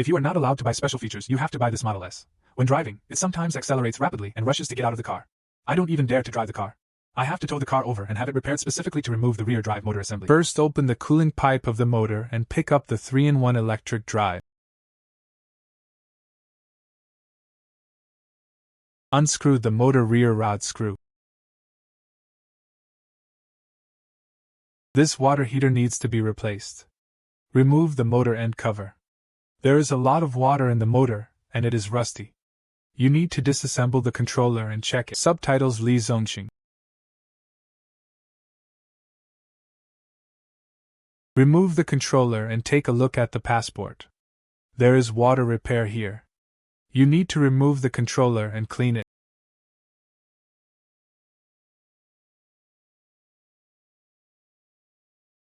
If you are not allowed to buy special features, you have to buy this Model S. When driving, it sometimes accelerates rapidly and rushes to get out of the car. I don't even dare to drive the car. I have to tow the car over and have it repaired specifically to remove the rear drive motor assembly. First, open the cooling pipe of the motor and pick up the 3-in-1 electric drive. Unscrew the motor rear rod screw. This water heater needs to be replaced. Remove the motor end cover. There is a lot of water in the motor, and it is rusty. You need to disassemble the controller and check it. Subtitles Li Zongqing. Remove the controller and take a look at the passport. There is water repair here. You need to remove the controller and clean it.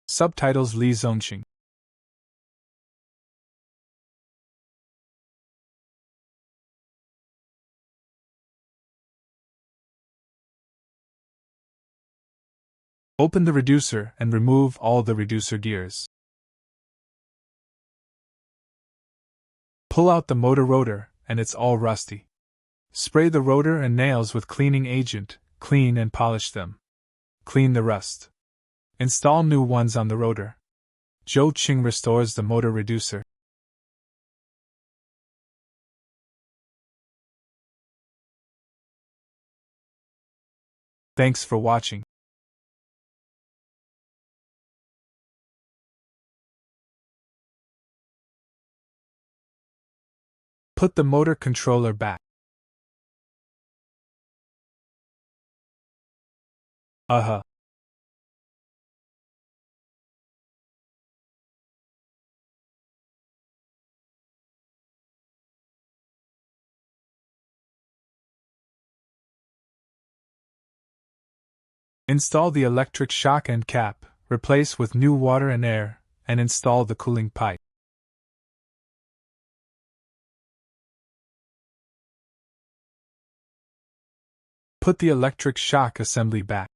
Subtitles Li Zongqing. Open the reducer and remove all the reducer gears. Pull out the motor rotor, and it's all rusty. Spray the rotor and nails with cleaning agent, clean and polish them. Clean the rust. Install new ones on the rotor. Zhou Qing restores the motor reducer. Thanks for watching. Put the motor controller back. Install the electric shock end cap, replace with new water and air, and install the cooling pipe. Put the electric shock assembly back.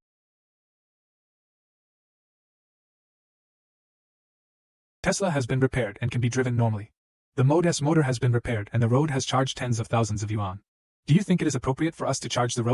Tesla has been repaired and can be driven normally. The Model S motor has been repaired and the road has charged tens of thousands of yuan. Do you think it is appropriate for us to charge the road?